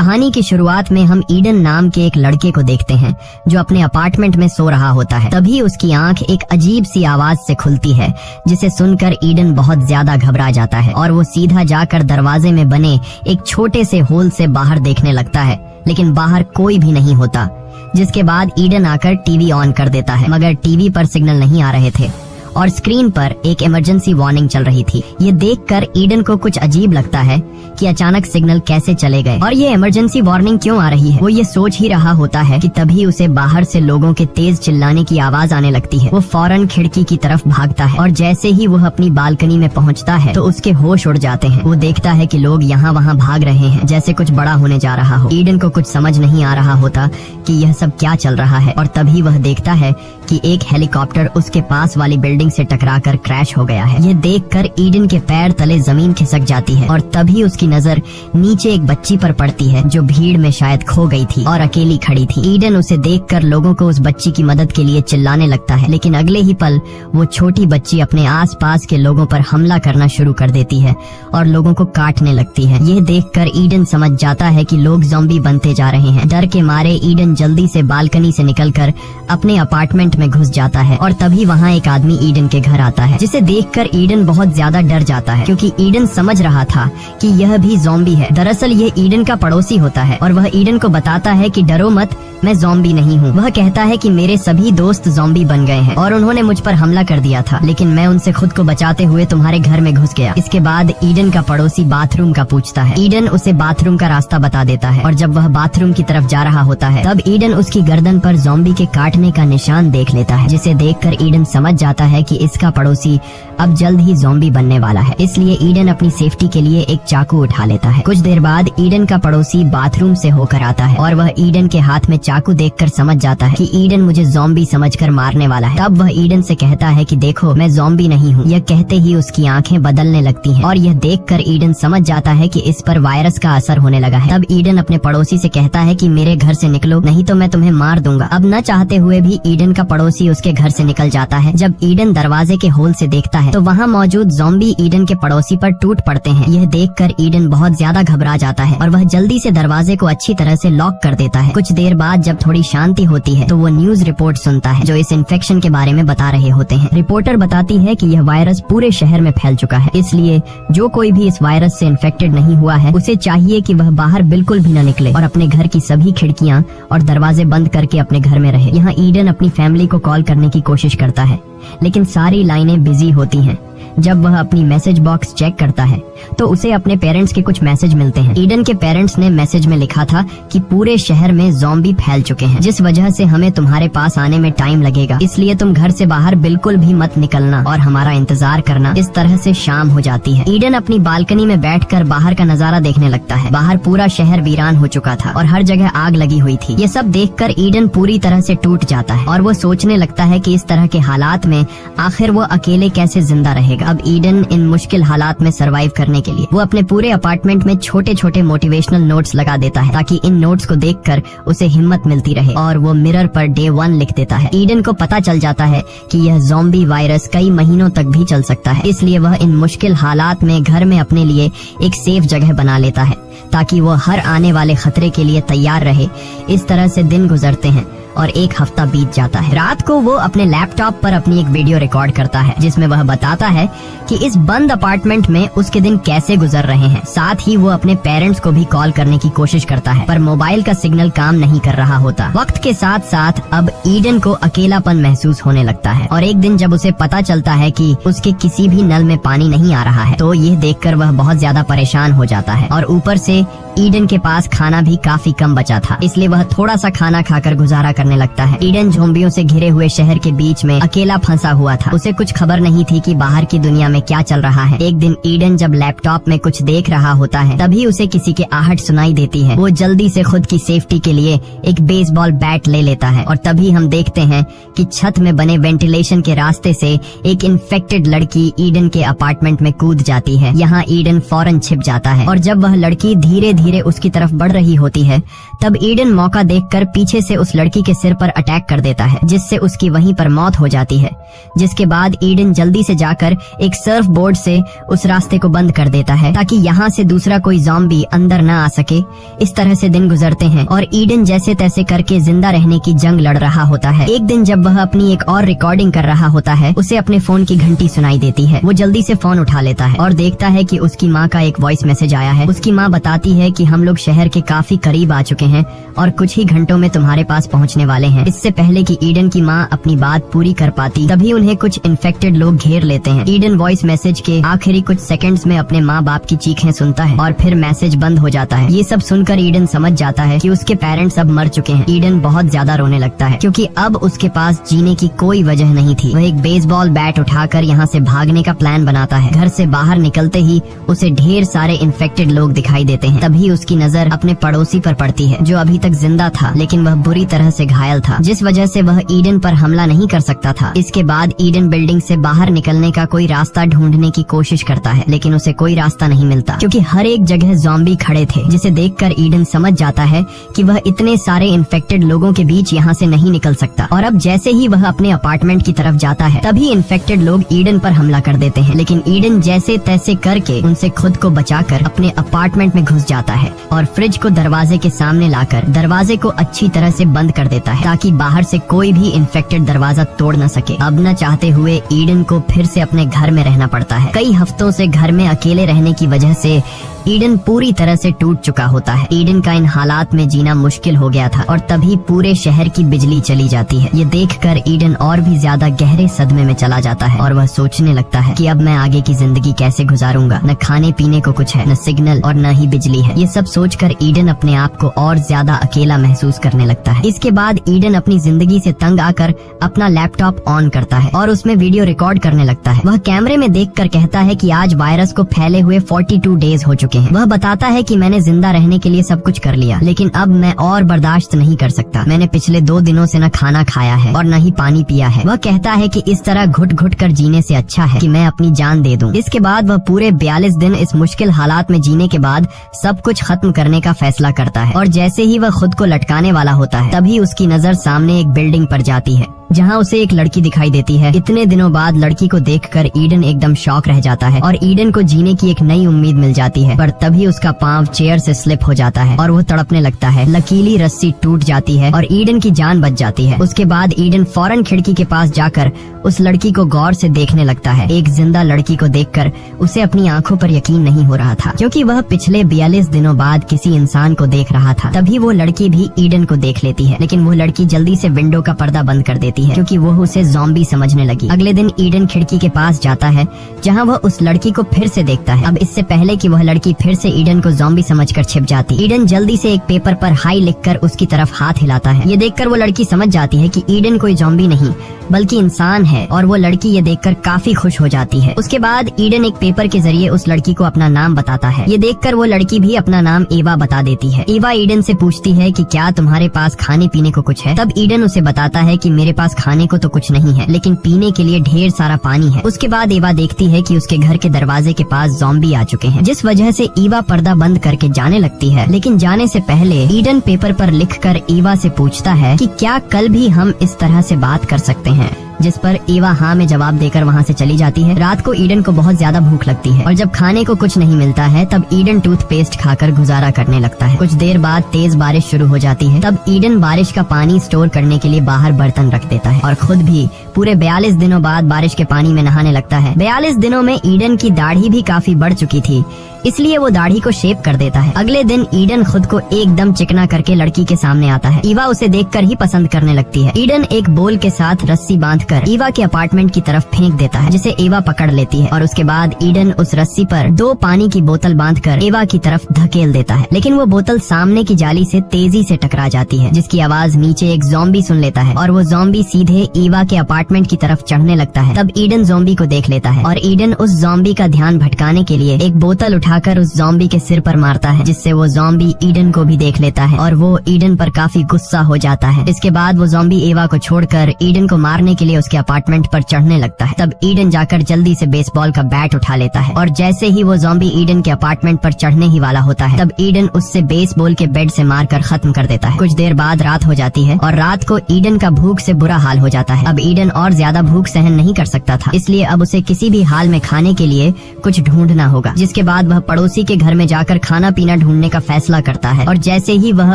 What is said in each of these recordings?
कहानी की शुरुआत में हम ईडन नाम के एक लड़के को देखते हैं जो अपने अपार्टमेंट में सो रहा होता है। तभी उसकी आंख एक अजीब सी आवाज से खुलती है, जिसे सुनकर ईडन बहुत ज्यादा घबरा जाता है और वो सीधा जाकर दरवाजे में बने एक छोटे से होल से बाहर देखने लगता है, लेकिन बाहर कोई भी नहीं होता। जिसके बाद ईडन आकर टीवी ऑन कर देता है, मगर टीवी पर सिग्नल नहीं आ रहे थे और स्क्रीन पर एक इमरजेंसी वार्निंग चल रही थी। ये देखकर ईडन को कुछ अजीब लगता है कि अचानक सिग्नल कैसे चले गए और ये इमरजेंसी वार्निंग क्यों आ रही है। वो ये सोच ही रहा होता है कि तभी उसे बाहर से लोगों के तेज चिल्लाने की आवाज आने लगती है। वो फौरन खिड़की की तरफ भागता है और जैसे ही वो अपनी बालकनी में पहुंचता है तो उसके होश उड़ जाते हैं। वो देखता है कि लोग यहाँ वहाँ भाग रहे हैं, जैसे कुछ बड़ा होने जा रहा हो। ईडन को कुछ समझ नहीं आ रहा होता कि यह सब क्या चल रहा है और तभी वह देखता है कि एक हेलीकॉप्टर उसके पास वाली बिल्डिंग से टकराकर क्रैश हो गया है। ये देखकर ईडन के पैर तले जमीन खिसक जाती है और तभी उसकी नजर नीचे एक बच्ची पर पड़ती है जो भीड़ में शायद खो गई थी और अकेली खड़ी थी। ईडन उसे देखकर लोगों को उस बच्ची की मदद के लिए चिल्लाने लगता है, लेकिन अगले ही पल वो छोटी बच्ची अपने आसपास के लोगों पर हमला करना शुरू कर देती है और लोगों को काटने लगती है। ये देखकर ईडन समझ जाता है कि लोग ज़ॉम्बी बनते जा रहे हैं। डर के मारे ईडन जल्दी से बालकनी से निकलकर अपने अपार्टमेंट में घुस जाता है और तभी वहाँ एक आदमी ईडन के घर आता है, जिसे देखकर ईडन बहुत ज्यादा डर जाता है क्योंकि ईडन समझ रहा था कि यह भी ज़ॉम्बी है। दरअसल ये ईडन का पड़ोसी होता है और वह ईडन को बताता है कि डरो मत, मैं ज़ॉम्बी नहीं हूँ। वह कहता है कि मेरे सभी दोस्त ज़ॉम्बी बन गए हैं और उन्होंने मुझ पर हमला कर दिया था, लेकिन मैं उनसे खुद को बचाते हुए तुम्हारे घर में घुस गया। इसके बाद ईडन का पड़ोसी बाथरूम का पूछता है। ईडन उसे बाथरूम का रास्ता बता देता है और जब वह बाथरूम की तरफ जा रहा होता है तब ईडन उसकी गर्दन पर ज़ॉम्बी के काटने का निशान देख लेता है, जिसे देखकर ईडन समझ जाता है कि इसका पड़ोसी अब जल्द ही ज़ॉम्बी बनने वाला है। इसलिए ईडन अपनी सेफ्टी के लिए एक चाकू उठा लेता है। कुछ देर बाद ईडन का पड़ोसी बाथरूम से होकर आता है और वह ईडन के हाथ में चाकू देखकर समझ जाता है कि ईडन मुझे ज़ॉम्बी समझकर मारने वाला है। तब वह ईडन से कहता है कि देखो, मैं ज़ॉम्बी नहीं हूँ। यह कहते ही उसकी आंखें बदलने लगती हैं और यह देखकर ईडन समझ जाता है कि इस पर वायरस का असर होने लगा है। तब ईडन अपने पड़ोसी से कहता है कि मेरे घर से निकलो, नहीं तो मैं तुम्हें मार दूंगा। अब न चाहते हुए भी ईडन का पड़ोसी उसके घर से निकल जाता है। जब ईडन दरवाजे के होल से देखता है तो वहाँ मौजूद ज़ॉम्बी ईडन के पड़ोसी पर टूट पड़ते हैं। यह देखकर ईडन बहुत ज्यादा घबरा जाता है और वह जल्दी से दरवाजे को अच्छी तरह से लॉक कर देता है। कुछ देर बाद जब थोड़ी शांति होती है तो वो न्यूज रिपोर्ट सुनता है जो इस इन्फेक्शन के बारे में बता रहे होते हैं। रिपोर्टर बताती है कि यह वायरस पूरे शहर में फैल चुका है, इसलिए जो कोई भी इस वायरस से इन्फेक्टेड नहीं हुआ है उसे चाहिए कि वह बाहर बिल्कुल भी न निकले और अपने घर की सभी खिड़कियां और दरवाजे बंद करके अपने घर में रहे। यहाँ ईडन अपनी फैमिली को कॉल करने की कोशिश करता है, लेकिन सारी लाइनें बिजी होती हैं। जब वह अपनी मैसेज बॉक्स चेक करता है तो उसे अपने पेरेंट्स के कुछ मैसेज मिलते हैं। ईडन के पेरेंट्स ने मैसेज में लिखा था कि पूरे शहर में ज़ॉम्बी फैल चुके हैं, जिस वजह से हमें तुम्हारे पास आने में टाइम लगेगा, इसलिए तुम घर से बाहर बिल्कुल भी मत निकलना और हमारा इंतजार करना। इस तरह से शाम हो जाती है। ईडन अपनी बालकनी में बैठकर बाहर का नजारा देखने लगता है। बाहर पूरा शहर वीरान हो चुका था और हर जगह आग लगी हुई थी। ये सब देखकर ईडन पूरी तरह से टूट जाता है और वो सोचने लगता है कि इस तरह के हालात में आखिर वो अकेले कैसे जिंदा रहेगा। अब ईडन इन मुश्किल हालात में सरवाइव करने के लिए वो अपने पूरे अपार्टमेंट में छोटे छोटे मोटिवेशनल नोट्स लगा देता है, ताकि इन नोट्स को देखकर उसे हिम्मत मिलती रहे, और वो मिरर पर डे 1 लिख देता है। ईडन को पता चल जाता है कि यह ज़ॉम्बी वायरस कई महीनों तक भी चल सकता है, इसलिए वह इन मुश्किल हालात में घर में अपने लिए एक सेफ जगह बना लेता है ताकि वो हर आने वाले खतरे के लिए तैयार रहे। इस तरह से दिन गुजरते हैं और एक हफ्ता बीत जाता है। रात को वो अपने लैपटॉप पर अपनी एक वीडियो रिकॉर्ड करता है जिसमें वह बताता है कि इस बंद अपार्टमेंट में उसके दिन कैसे गुजर रहे हैं। साथ ही वो अपने पेरेंट्स को भी कॉल करने की कोशिश करता है, पर मोबाइल का सिग्नल काम नहीं कर रहा होता। वक्त के साथ साथ अब ईडन को अकेलापन महसूस होने लगता है और एक दिन जब उसे पता चलता है कि उसके किसी भी नल में पानी नहीं आ रहा है तो यह देखकर वह बहुत ज्यादा परेशान हो जाता है और ऊपर से ईडन के पास खाना भी काफी कम बचा था, इसलिए वह थोड़ा सा खाना खाकर गुजारा करने लगता है। ईडन ज़ॉम्बियों से घिरे हुए शहर के बीच में अकेला फंसा हुआ था। उसे कुछ खबर नहीं थी कि बाहर की दुनिया में क्या चल रहा है। एक दिन ईडन जब लैपटॉप में कुछ देख रहा होता है तभी उसे किसी के आहट सुनाई देती है। वो जल्दी से खुद की सेफ्टी के लिए एक बेसबॉल बैट ले लेता है और तभी हम देखते हैं कि छत में बने वेंटिलेशन के रास्ते से एक इन्फेक्टेड लड़की ईडन के अपार्टमेंट में कूद जाती है। यहाँ ईडन फौरन छिप जाता है और जब वह लड़की धीरे धीरे उसकी तरफ बढ़ रही होती है तब ईडन मौका देखकर पीछे से उस लड़की के उसके सिर पर अटैक कर देता है, जिससे उसकी वहीं पर मौत हो जाती है। जिसके बाद ईडन जल्दी से जाकर एक सर्फ बोर्ड से उस रास्ते को बंद कर देता है ताकि यहाँ से दूसरा कोई ज़ॉम्बी अंदर न आ सके। इस तरह से दिन गुजरते हैं और ईडन जैसे तैसे करके जिंदा रहने की जंग लड़ रहा होता है। एक दिन जब वह अपनी एक और रिकॉर्डिंग कर रहा होता है, उसे अपने फोन की घंटी सुनाई देती है। वो जल्दी से फोन उठा लेता है और देखता है कि उसकी माँ का एक वॉइस मैसेज आया है। उसकी माँ बताती है कि हम लोग शहर के काफी करीब आ चुके हैं और कुछ ही घंटों में तुम्हारे पास पहुँचने वाले हैं। इससे पहले कि ईडन की माँ अपनी बात पूरी कर पाती, तभी उन्हें कुछ इन्फेक्टेड लोग घेर लेते हैं। ईडन वॉइस मैसेज के आखिरी कुछ सेकंड्स में अपने माँ बाप की चीखें सुनता है और फिर मैसेज बंद हो जाता है। ये सब सुनकर ईडन समझ जाता है कि उसके पेरेंट्स अब मर चुके हैं। ईडन बहुत ज्यादा रोने लगता है क्योंकि अब उसके पास जीने की कोई वजह नहीं थी। वह एक बेसबॉल बैट उठाकर यहाँ से भागने का प्लान बनाता है। घर से बाहर निकलते ही उसे ढेर सारे इन्फेक्टेड लोग दिखाई देते हैं। तभी उसकी नजर अपने पड़ोसी पर पड़ती है जो अभी तक जिंदा था, लेकिन वह बुरी तरह से घायल था, जिस वजह से वह ईडन पर हमला नहीं कर सकता था। इसके बाद ईडन बिल्डिंग से बाहर निकलने का कोई रास्ता ढूंढने की कोशिश करता है, लेकिन उसे कोई रास्ता नहीं मिलता क्योंकि हर एक जगह ज़ॉम्बी खड़े थे, जिसे देखकर ईडन समझ जाता है कि वह इतने सारे इन्फेक्टेड लोगों के बीच यहाँ से नहीं निकल सकता। और अब जैसे ही वह अपने अपार्टमेंट की तरफ जाता है, तभी इन्फेक्टेड लोग ईडन पर हमला कर देते हैं। लेकिन ईडन जैसे तैसे करके उनसे खुद को बचाकर अपने अपार्टमेंट में घुस जाता है और फ्रिज को दरवाजे के सामने लाकर दरवाजे को अच्छी तरह से बंद कर देता है ताकि बाहर से कोई भी इन्फेक्टेड दरवाजा तोड़ न सके। अब न चाहते हुए ईडन को फिर से अपने घर में रहना पड़ता है। कई हफ्तों से घर में अकेले रहने की वजह से ईडन पूरी तरह से टूट चुका होता है। ईडन का इन हालात में जीना मुश्किल हो गया था और तभी पूरे शहर की बिजली चली जाती है। ये देखकर ईडन और भी ज्यादा गहरे सदमे में चला जाता है और वह सोचने लगता है कि अब मैं आगे की जिंदगी कैसे गुजारूंगा। न खाने पीने को कुछ है, न सिग्नल और न ही बिजली है। ये सब सोचकर ईडन अपने आप को और ज्यादा अकेला महसूस करने लगता है। इसके बाद ईडन अपनी जिंदगी से तंग आकर अपना लैपटॉप ऑन करता है और उसमें वीडियो रिकॉर्ड करने लगता है। वह कैमरे में देखकर कहता है कि आज वायरस को फैले हुए 42 डेज हो चुके हैं। वह बताता है कि मैंने जिंदा रहने के लिए सब कुछ कर लिया, लेकिन अब मैं और बर्दाश्त नहीं कर सकता। मैंने पिछले 2 दिनों से न खाना खाया है और न ही पानी पिया है। वह कहता है कि इस तरह घुट घुट कर जीने से अच्छा है कि मैं अपनी जान दे दूं। इसके बाद वह पूरे 42 दिन इस मुश्किल हालात में जीने के बाद सब कुछ खत्म करने का फैसला करता है और जैसे ही वह खुद को लटकाने वाला होता है, तभी उसकी नजर सामने एक बिल्डिंग पर जाती है जहाँ उसे एक लड़की दिखाई देती है। इतने दिनों बाद लड़की को देखकर ईडन एकदम शॉक रह जाता है और ईडन को जीने की एक नई उम्मीद मिल जाती है। पर तभी उसका पांव चेयर से स्लिप हो जाता है और वो तड़पने लगता है। लकीली रस्सी टूट जाती है और ईडन की जान बच जाती है। उसके बाद ईडन फौरन खिड़की के पास जाकर उस लड़की को गौर से देखने लगता है। एक जिंदा लड़की को देखकर उसे अपनी आंखों पर यकीन नहीं हो रहा था, क्योंकि वह पिछले 42 दिनों बाद किसी इंसान को देख रहा था। तभी वो लड़की भी ईडन को देख लेती है, लेकिन वो लड़की जल्दी से विंडो का पर्दा बंद कर देती है क्योंकि वो उसे ज़ॉम्बी समझने लगी। अगले दिन ईडन खिड़की के पास जाता है जहाँ वह उस लड़की को फिर से देखता है। अब इससे पहले कि वह लड़की फिर से ईडन को ज़ॉम्बी समझकर छिप जाती, ईडन जल्दी से एक पेपर पर हाई लिखकर उसकी तरफ हाथ हिलाता है। ये देखकर वो लड़की समझ जाती है कि ईडन कोई ज़ॉम्बी नहीं बल्कि इंसान है और वो लड़की ये देखकर काफी खुश हो जाती है। उसके बाद ईडन एक पेपर के जरिए उस लड़की को अपना नाम बताता है। ये देखकर वो लड़की भी अपना नाम एवा बता देती है। एवा ईडन से पूछती है कि क्या तुम्हारे पास खाने पीने को कुछ है। तब ईडन उसे बताता है कि मेरे पास खाने को तो कुछ नहीं है, लेकिन पीने के लिए ढेर सारा पानी है। उसके बाद एवा देखती है कि उसके घर के दरवाजे के पास ज़ॉम्बी आ चुके हैं, जिस वजह से एवा पर्दा बंद करके जाने लगती है। लेकिन जाने से पहले ईडन पेपर पर लिखकर एवा से पूछता है कि क्या कल भी हम इस तरह से बात कर सकते हैं, जिस पर एवा हाँ में जवाब देकर वहाँ से चली जाती है। रात को ईडन को बहुत ज्यादा भूख लगती है और जब खाने को कुछ नहीं मिलता है तब ईडन टूथपेस्ट खाकर गुजारा करने लगता है। कुछ देर बाद तेज बारिश शुरू हो जाती है। तब ईडन बारिश का पानी स्टोर करने के लिए बाहर बर्तन रख देता है और खुद भी पूरे 42 दिनों बाद बारिश के पानी में नहाने लगता है। 42 दिनों में ईडन की दाढ़ी भी काफी बढ़ चुकी थी, इसलिए वो दाढ़ी को शेप कर देता है। अगले दिन ईडन खुद को एकदम चिकना करके लड़की के सामने आता है। ईवा उसे देखकर ही पसंद करने लगती है। ईडन एक बोल के साथ रस्सी बांधकर ईवा के अपार्टमेंट की तरफ फेंक देता है, जिसे एवा पकड़ लेती है और उसके बाद ईडन उस रस्सी पर 2 पानी की बोतल बांधकर एवा की तरफ धकेल देता है। लेकिन वो बोतल सामने की जाली से तेजी से टकरा जाती है, जिसकी आवाज नीचे एक ज़ॉम्बी सुन लेता है और वो ज़ॉम्बी सीधे एवा के अपार्टमेंट की तरफ चढ़ने लगता है। तब ईडन ज़ॉम्बी को देख लेता है और ईडन उस ज़ॉम्बी का ध्यान भटकाने के लिए एक बोतल उठाकर उस ज़ॉम्बी के सिर पर मारता है, जिससे वो ज़ॉम्बी ईडन को भी देख लेता है और वो ईडन पर काफी गुस्सा हो जाता है। इसके बाद वो ज़ॉम्बी एवा को छोड़कर ईडन को मारने के लिए उसके अपार्टमेंट पर चढ़ने लगता है। तब ईडन जाकर जल्दी से बेसबॉल का बैट उठा लेता है और जैसे ही वो ज़ॉम्बी ईडन के अपार्टमेंट पर चढ़ने ही वाला होता है, तब ईडन उससे बेसबॉल के बेट से मारकर खत्म कर देता है। कुछ देर बाद रात हो जाती है और रात को ईडन का भूख से बुरा हाल हो जाता है। अब ईडन और ज्यादा भूख सहन नहीं कर सकता था, इसलिए अब उसे किसी भी हाल में खाने के लिए कुछ ढूंढना होगा। जिसके बाद वह पड़ोसी के घर में जाकर खाना पीना ढूंढने का फैसला करता है और जैसे ही वह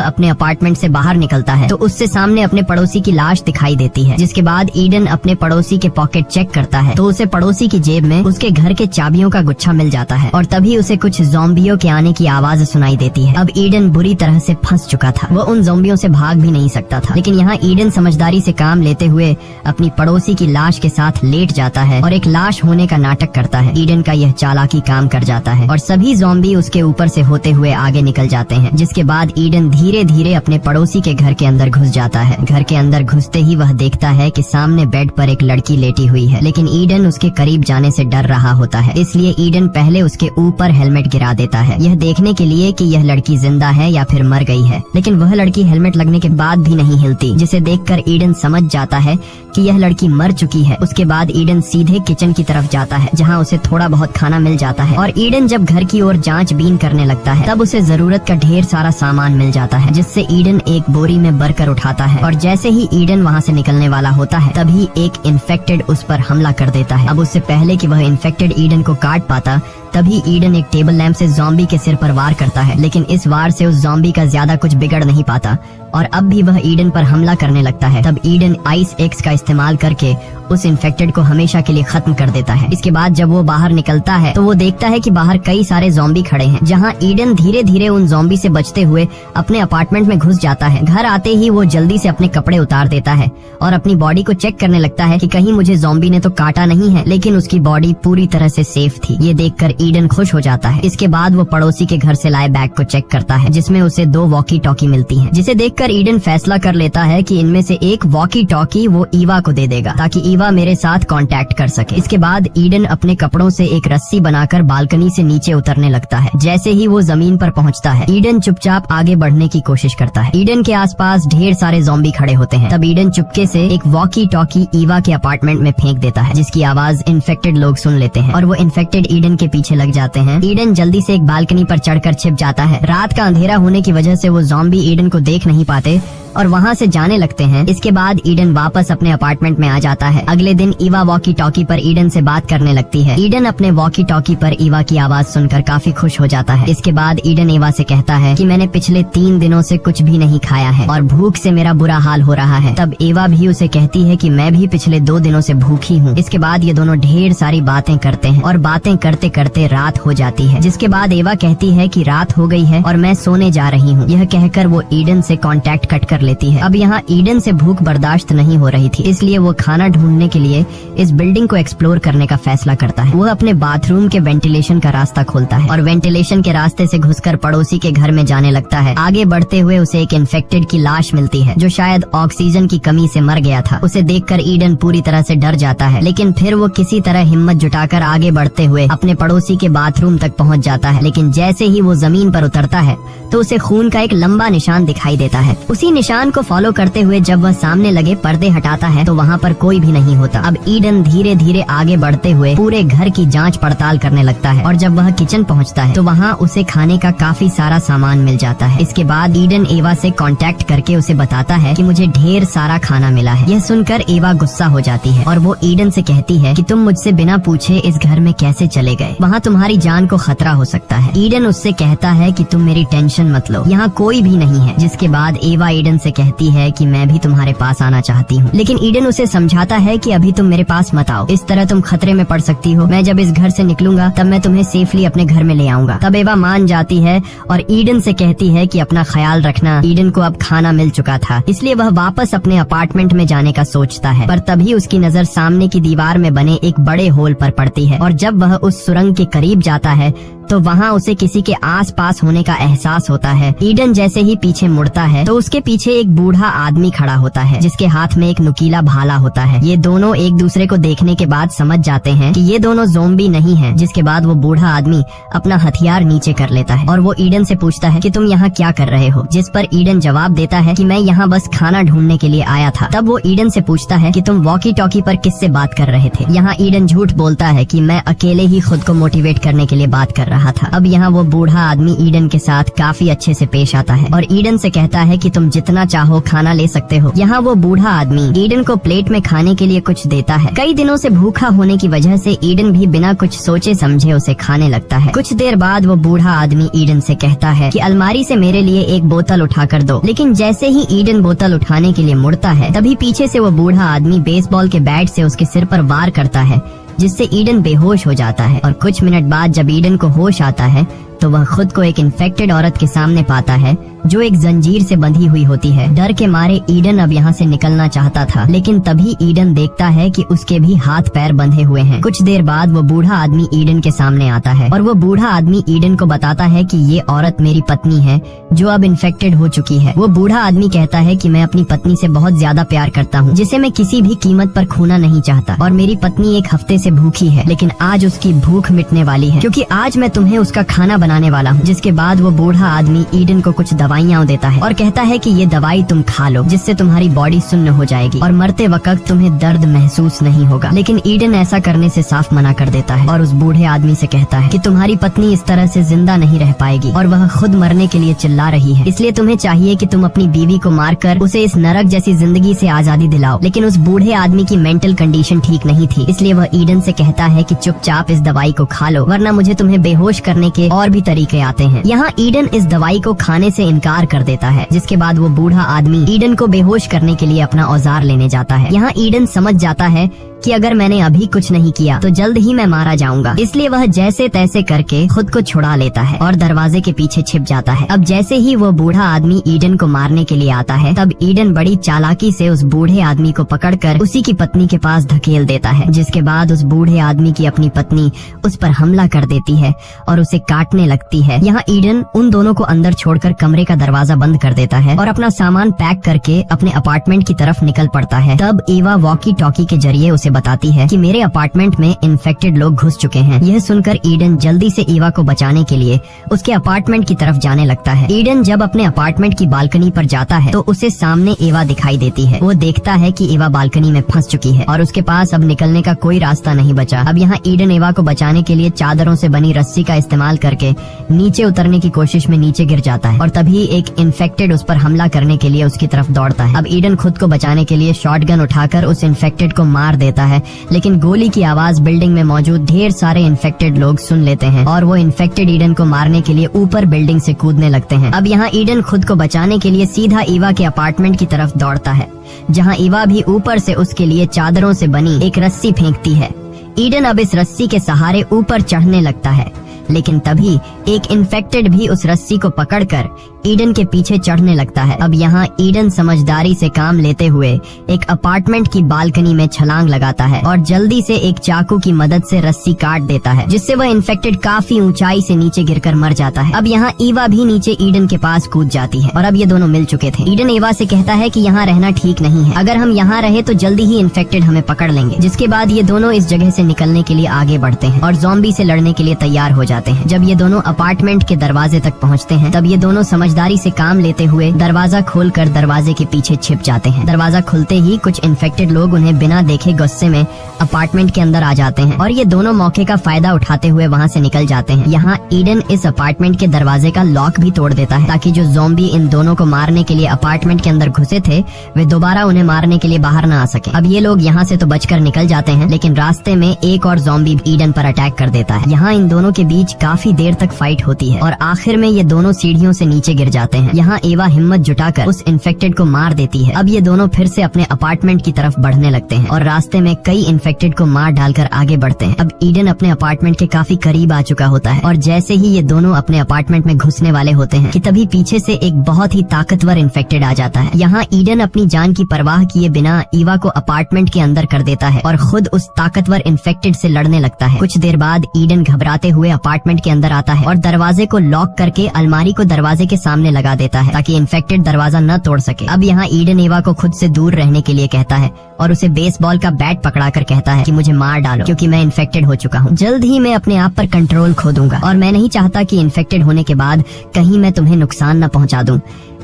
अपने अपार्टमेंट से बाहर निकलता है तो उससे सामने अपने पड़ोसी की लाश दिखाई देती है। जिसके बाद ईडन अपने पड़ोसी के पॉकेट चेक करता है तो उसे पड़ोसी की जेब में उसके घर के चाबियों का गुच्छा मिल जाता है और तभी उसे कुछ ज़ॉम्बियों के आने की आवाज सुनाई देती है। अब ईडन बुरी तरह से फंस चुका था, वो उन ज़ॉम्बियों से भाग भी नहीं सकता था। लेकिन यहाँ ईडन समझदारी से काम लेते हुए अपनी पड़ोसी की लाश के साथ लेट जाता है और एक लाश होने का नाटक करता है। ईडन का यह चालाकी काम कर जाता है और सभी ज़ॉम्बी उसके ऊपर से होते हुए आगे निकल जाते हैं। जिसके बाद ईडन धीरे धीरे अपने पड़ोसी के घर के अंदर घुस जाता है। घर के अंदर घुसते ही वह देखता है कि सामने बेड पर एक लड़की लेटी हुई है, लेकिन ईडन उसके करीब जाने से डर रहा होता है, इसलिए ईडन पहले उसके ऊपर हेलमेट गिरा देता है, यह देखने के लिए कि यह लड़की जिंदा है या फिर मर गई है। लेकिन वह लड़की हेलमेट लगने के बाद भी नहीं हिलती, जिसे देखकर ईडन समझ जाता है कि यह लड़की मर चुकी है। उसके बाद ईडन सीधे किचन की तरफ जाता है, जहाँ उसे थोड़ा बहुत खाना मिल जाता है और ईडन जब घर की ओर जांच-बीन करने लगता है तब उसे जरूरत का ढेर सारा सामान मिल जाता है, जिससे ईडन एक बोरी में भरकर उठाता है और जैसे ही ईडन वहाँ से निकलने वाला होता है तभी एक इन्फेक्टेड उस पर हमला कर देता है। अब उससे पहले कि वह इन्फेक्टेड ईडन को काट पाता तभी ईडन एक टेबल लैंप से ज़ॉम्बी के सिर पर वार करता है, लेकिन इस वार से उस ज़ॉम्बी का ज्यादा कुछ बिगड़ नहीं पाता और अब भी वह ईडन पर हमला करने लगता है। तब ईडन आइस एक्स का इस्तेमाल करके उस इन्फेक्टेड को हमेशा के लिए खत्म कर देता है। इसके बाद जब वो बाहर निकलता है तो वो देखता है कि बाहर कई सारे ज़ॉम्बी खड़े हैं, जहाँ ईडन धीरे धीरे उन ज़ॉम्बी से बचते हुए अपने अपार्टमेंट में घुस जाता है। घर आते ही वो जल्दी से अपने कपड़े उतार देता है और अपनी बॉडी को चेक करने लगता है कि कहीं मुझे ज़ॉम्बी ने तो काटा नहीं है, लेकिन उसकी बॉडी पूरी तरह से सेफ थी। ये देखकर ईडन खुश हो जाता है। इसके बाद वो पड़ोसी के घर से लाए बैग को चेक करता है, जिसमें उसे 2 वॉकी टॉकी मिलती हैं, जिसे देखकर ईडन फैसला कर लेता है कि इनमें से एक वॉकी टॉकी वो ईवा को दे देगा ताकि ईवा मेरे साथ कांटेक्ट कर सके। इसके बाद ईडन अपने कपड़ों से एक रस्सी बनाकर बालकनी से नीचे उतरने लगता है। जैसे ही वो जमीन पर पहुंचता है ईडन चुपचाप आगे बढ़ने की कोशिश करता है। ईडन के आसपास ढेर सारे ज़ॉम्बी खड़े होते हैं। तब ईडन चुपके से एक वॉकी टॉकी ईवा के अपार्टमेंट में फेंक देता है, जिसकी आवाज इन्फेक्टेड लोग सुन लेते हैं और वो इन्फेक्टेड ईडन के पीछे लग जाते हैं। ईडन जल्दी से एक बालकनी पर चढ़कर छिप जाता है। रात का अंधेरा होने की वजह से वो ज़ॉम्बी ईडन को देख नहीं पाते और वहाँ से जाने लगते हैं। इसके बाद ईडन वापस अपने अपार्टमेंट में आ जाता है। अगले दिन ईवा वॉकी टॉकी पर ईडन से बात करने लगती है। ईडन अपने वॉकी टॉकी पर ईवा की आवाज सुनकर काफी खुश हो जाता है। इसके बाद ईडन ईवा से कहता है कि मैंने पिछले 3 दिनों से कुछ भी नहीं खाया है और भूख से मेरा बुरा हाल हो रहा है। तब ईवा भी उसे कहती है कि मैं भी पिछले 2 दिनों से भूखी हूँ। इसके बाद ये दोनों ढेर सारी बातें करते हैं और बातें करते करते रात हो जाती है। जिसके बाद ईवा कहती है कि रात हो गई है और मैं सोने जा रही हूँ। यह कहकर वो ईडन से कांटेक्ट कट कर लेती है। अब यहाँ ईडन से भूख बर्दाश्त नहीं हो रही थी, इसलिए वो खाना ढूंढने के लिए इस बिल्डिंग को एक्सप्लोर करने का फैसला करता है। वो अपने बाथरूम के वेंटिलेशन का रास्ता खोलता है और वेंटिलेशन के रास्ते से घुसकर पड़ोसी के घर में जाने लगता है। आगे बढ़ते हुए उसे एक इन्फेक्टेड की लाश मिलती है, जो शायद ऑक्सीजन की कमी से मर गया था। उसे देखकर ईडन पूरी तरह से डर जाता है, लेकिन फिर वो किसी तरह हिम्मत जुटाकर आगे बढ़ते हुए अपने पड़ोसी के बाथरूम तक पहुँच जाता है। लेकिन जैसे ही वो जमीन पर उतरता है तो उसे खून का एक लंबा निशान दिखाई देता है। उसी निशान को फॉलो करते हुए जब वह सामने लगे पर्दे हटाता है तो वहाँ पर कोई भी नहीं होता। अब ईडन धीरे धीरे आगे बढ़ते हुए पूरे घर की जांच पड़ताल करने लगता है और जब वह किचन पहुँचता है तो वहाँ उसे खाने का काफी सारा सामान मिल जाता है। इसके बाद ईडन एवा से कांटेक्ट करके उसे बताता है कि मुझे ढेर सारा खाना मिला है। यह सुनकर एवा गुस्सा हो जाती है और वो ईडन से कहती है कि तुम मुझसे बिना पूछे इस घर में कैसे चले गए, वहाँ तुम्हारी जान को खतरा हो सकता है। ईडन उससे कहता है कि तुम मेरी टेंशन मत लो, यहाँ कोई भी नहीं है। जिसके बाद एवा ईडन से कहती है कि मैं भी तुम्हारे पास आना चाहती हूँ, लेकिन ईडन उसे समझाता है कि अभी तुम मेरे पास मत आओ, इस तरह तुम खतरे में पड़ सकती हो। मैं जब इस घर से निकलूंगा तब मैं तुम्हें सेफली अपने घर में ले आऊंगा। तब एवा मान जाती है और ईडन से कहती है कि अपना ख्याल रखना। ईडन को अब खाना मिल चुका था, इसलिए वह वापस अपने अपार्टमेंट में जाने का सोचता है, पर तभी उसकी नजर सामने की दीवार में बने एक बड़े होल पर पड़ती है और जब वह उस सुरंग के करीब जाता है तो वहाँ उसे किसी के आसपास होने का एहसास होता है। ईडन जैसे ही पीछे मुड़ता है तो उसके पीछे एक बूढ़ा आदमी खड़ा होता है जिसके हाथ में एक नुकीला भाला होता है। ये दोनों एक दूसरे को देखने के बाद समझ जाते हैं कि ये दोनों ज़ॉम्बी नहीं हैं। जिसके बाद वो बूढ़ा आदमी अपना हथियार नीचे कर लेता है और वो ईडन से पूछता है कि तुम यहाँ क्या कर रहे हो, जिस पर ईडन जवाब देता है कि मैं यहाँ बस खाना ढूंढने के लिए आया था। तब वो ईडन से पूछता है कि तुम वॉकी टॉकी पर किससे बात कर रहे थे। यहाँ ईडन झूठ बोलता है कि मैं अकेले ही खुद को मोटिवेट करने के लिए बात कर रहा था। अब यहाँ वो बूढ़ा आदमी ईडन के साथ काफी अच्छे से पेश आता है और ईडन से कहता है कि तुम जितना चाहो खाना ले सकते हो। यहाँ वो बूढ़ा आदमी ईडन को प्लेट में खाने के लिए कुछ देता है। कई दिनों से भूखा होने की वजह से ईडन भी बिना कुछ सोचे समझे उसे खाने लगता है। कुछ देर बाद वो बूढ़ा आदमी ईडन से कहता है कि अलमारी से मेरे लिए एक बोतल उठा कर दो। लेकिन जैसे ही ईडन बोतल उठाने के लिए मुड़ता है तभी पीछे से वो बूढ़ा आदमी बेसबॉल के बैट से उसके सिर पर वार करता है, जिससे ईडन बेहोश हो जाता है। और कुछ मिनट बाद जब ईडन को होश आता है तो वह खुद को एक इन्फेक्टेड औरत के सामने पाता है जो एक जंजीर से बंधी हुई होती है। डर के मारे ईडन अब यहाँ से निकलना चाहता था, लेकिन तभी ईडन देखता है कि उसके भी हाथ पैर बंधे हुए हैं। कुछ देर बाद वो बूढ़ा आदमी ईडन के सामने आता है और वो बूढ़ा आदमी ईडन को बताता है कि ये औरत मेरी पत्नी है जो अब इन्फेक्टेड हो चुकी है। वो बूढ़ा आदमी कहता है कि मैं अपनी पत्नी से बहुत ज्यादा प्यार करता हूँ, जिसे मैं किसी भी कीमत पर खोना नहीं चाहता, और मेरी पत्नी एक हफ्ते से भूखी है, लेकिन आज उसकी भूख मिटने वाली है क्योंकि आज मैं तुम्हें उसका खाना बनाने वाला हूँ। जिसके बाद वो बूढ़ा आदमी ईडन को कुछ दवाइयाँ देता है और कहता है कि ये दवाई तुम खा लो, जिससे तुम्हारी बॉडी सुन्न हो जाएगी और मरते वक्त तुम्हें दर्द महसूस नहीं होगा। लेकिन ईडन ऐसा करने से साफ मना कर देता है और उस बूढ़े आदमी से कहता है कि तुम्हारी पत्नी इस तरह से जिंदा नहीं रह पाएगी और वह खुद मरने के लिए चिल्ला रही है, इसलिए तुम्हें चाहिए कि तुम अपनी बीवी को मारकर उसे इस नरक जैसी जिंदगी से आजादी दिलाओ। लेकिन उस बूढ़े आदमी की मेंटल कंडीशन ठीक नहीं थी, इसलिए वह ईडन से कहता है कि चुपचाप इस दवाई को खा लो, वरना मुझे तुम्हें बेहोश करने के और भी तरीके आते हैं। यहाँ ईडन इस दवाई को खाने से इनकार कर देता है, जिसके बाद वो बूढ़ा आदमी ईडन को बेहोश करने के लिए अपना औजार लेने जाता है। यहाँ ईडन समझ जाता है कि अगर मैंने अभी कुछ नहीं किया तो जल्द ही मैं मारा जाऊंगा, इसलिए वह जैसे तैसे करके खुद को छुड़ा लेता है और दरवाजे के पीछे छिप जाता है। अब जैसे ही वो बूढ़ा आदमी ईडन को मारने के लिए आता है तब ईडन बड़ी चालाकी से उस बूढ़े आदमी को पकड़कर उसी की पत्नी के पास धकेल देता है, जिसके बाद उस बूढ़े आदमी की अपनी पत्नी उस पर हमला कर देती है और उसे काटने लगती है। यहाँ ईडन उन दोनों को अंदर छोड़कर कमरे का दरवाजा बंद कर देता है और अपना सामान पैक करके अपने अपार्टमेंट की तरफ निकल पड़ता है। तब एवा वॉकी टॉकी के जरिए उसे बताती है कि मेरे अपार्टमेंट में इन्फेक्टेड लोग घुस चुके हैं। यह सुनकर ईडन जल्दी से एवा को बचाने के लिए उसके अपार्टमेंट की तरफ जाने लगता है। ईडन जब अपने अपार्टमेंट की बालकनी पर जाता है तो उसे सामने एवा दिखाई देती है। वो देखता है कि एवा बालकनी में फंस चुकी है और उसके पास अब निकलने का कोई रास्ता नहीं बचा। अब यहाँ ईडन एवा को बचाने के लिए चादरों से बनी रस्सी का इस्तेमाल करके नीचे उतरने की कोशिश में नीचे गिर जाता है और तभी एक इन्फेक्टेड उस पर हमला करने के लिए उसकी तरफ दौड़ता है। अब ईडन खुद को बचाने के लिए शॉटगन उठाकर उस इन्फेक्टेड को मार देता है, लेकिन गोली की आवाज बिल्डिंग में मौजूद ढेर सारे इन्फेक्टेड लोग सुन लेते हैं और वो इन्फेक्टेड ईडन को मारने के लिए ऊपर बिल्डिंग से कूदने लगते हैं। अब यहाँ ईडन खुद को बचाने के लिए सीधा ईवा के अपार्टमेंट की तरफ दौड़ता है, जहाँ ईवा भी ऊपर से उसके लिए चादरों से बनी एक रस्सी फेंकती है। ईडन अब इस रस्सी के सहारे ऊपर चढ़ने लगता है, लेकिन तभी एक इन्फेक्टेड भी उस रस्सी को पकड़कर ईडन के पीछे चढ़ने लगता है। अब यहाँ ईडन समझदारी से काम लेते हुए एक अपार्टमेंट की बालकनी में छलांग लगाता है और जल्दी से एक चाकू की मदद से रस्सी काट देता है, जिससे वह इन्फेक्टेड काफी ऊंचाई से नीचे गिरकर मर जाता है। अब यहाँ ईवा भी नीचे ईडन के पास कूद जाती है और अब ये दोनों मिल चुके थे। ईडन ईवा से कहता है कि यहाँ रहना ठीक नहीं है, अगर हम यहाँ रहे तो जल्दी ही इन्फेक्टेड हमें पकड़ लेंगे। जिसके बाद ये दोनों इस जगह से निकलने के लिए आगे बढ़ते हैं और ज़ॉम्बी से लड़ने के लिए तैयार हो जाते हैं। जब ये दोनों अपार्टमेंट के दरवाजे तक पहुँचते हैं तब ये दोनों समझदारी से काम लेते हुए दरवाजा खोलकर दरवाजे के पीछे छिप जाते हैं। दरवाजा खुलते ही कुछ इन्फेक्टेड लोग उन्हें बिना देखे गुस्से में अपार्टमेंट के अंदर आ जाते हैं और ये दोनों मौके का फायदा उठाते हुए वहाँ से निकल जाते हैं। यहाँ ईडन इस अपार्टमेंट के दरवाजे का लॉक भी तोड़ देता है ताकि जो ज़ॉम्बी इन दोनों को मारने के लिए अपार्टमेंट के अंदर घुसे थे वे दोबारा उन्हें मारने के लिए बाहर न आ सके। अब ये लोग यहाँ से तो बचकर निकल जाते हैं, लेकिन रास्ते में एक और ज़ॉम्बी ईडन पर अटैक कर देता है। यहाँ इन दोनों के बीच काफी देर तक फाइट होती है और आखिर में ये दोनों सीढ़ियों से नीचे गिर जाते हैं। यहाँ एवा हिम्मत जुटाकर उस इन्फेक्टेड को मार देती है। अब ये दोनों फिर से अपने अपार्टमेंट की तरफ बढ़ने लगते हैं और रास्ते में कई इन्फेक्टेड को मार डालकर आगे बढ़ते हैं। अब ईडन अपने अपार्टमेंट के काफी करीब आ चुका होता है और जैसे ही ये दोनों अपने अपार्टमेंट में घुसने वाले होते हैं कि तभी पीछे से एक बहुत ही ताकतवर इन्फेक्टेड आ जाता है। यहाँ ईडन अपनी जान की परवाह किए बिना ईवा को अपार्टमेंट के अंदर कर देता है और खुद उस ताकतवर इन्फेक्टेड से लड़ने लगता है। कुछ देर बाद ईडन घबराते हुए अपार्टमेंट अपार्टमेंट के अंदर आता है और दरवाजे को लॉक करके अलमारी को दरवाजे के सामने लगा देता है ताकि इन्फेक्टेड दरवाजा न तोड़ सके। अब यहाँ ईडन एवा को खुद से दूर रहने के लिए कहता है और उसे बेसबॉल का बैट पकड़ाकर कहता है कि मुझे मार डालो क्योंकि मैं इन्फेक्टेड हो चुका हूँ। जल्द ही मैं अपने आप पर कंट्रोल खो दूंगा और मैं नहीं चाहता कि इन्फेक्टेड होने के बाद कहीं मैं तुम्हें नुकसान न पहुँचा दूं,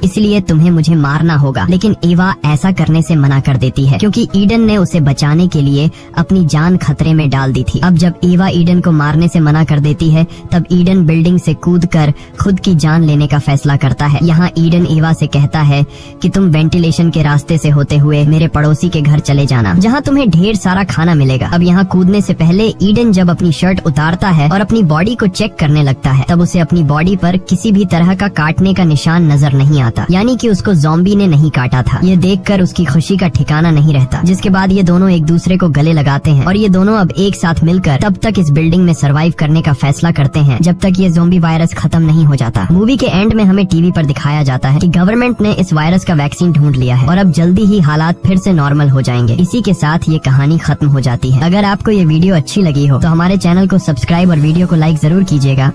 इसलिए तुम्हें मुझे मारना होगा। लेकिन एवा ऐसा करने से मना कर देती है क्योंकि ईडन ने उसे बचाने के लिए अपनी जान खतरे में डाल दी थी। अब जब एवा ईडन को मारने से मना कर देती है तब ईडन बिल्डिंग से कूदकर खुद की जान लेने का फैसला करता है। यहाँ ईडन एवा से कहता है कि तुम वेंटिलेशन के रास्ते से होते हुए मेरे पड़ोसी के घर चले जाना जहाँ तुम्हें ढेर सारा खाना मिलेगा। अब यहाँ कूदने से पहले ईडन जब अपनी शर्ट उतारता है और अपनी बॉडी को चेक करने लगता है तब उसे अपनी बॉडी पर किसी भी तरह का काटने का निशान नजर नहीं आता, यानी कि उसको ज़ॉम्बी ने नहीं काटा था। ये देखकर उसकी खुशी का ठिकाना नहीं रहता, जिसके बाद ये दोनों एक दूसरे को गले लगाते हैं और ये दोनों अब एक साथ मिलकर तब तक इस बिल्डिंग में सरवाइव करने का फैसला करते हैं जब तक ये ज़ॉम्बी वायरस खत्म नहीं हो जाता। मूवी के एंड में हमें टीवी पर दिखाया जाता है कि गवर्नमेंट ने इस वायरस का वैक्सीन ढूंढ लिया है और अब जल्दी ही हालात फिर से नॉर्मल हो जाएंगे। इसी के साथ ये कहानी खत्म हो जाती है। अगर आपको ये वीडियो अच्छी लगी हो तो हमारे चैनल को सब्सक्राइब और वीडियो को लाइक जरूर कीजिएगा।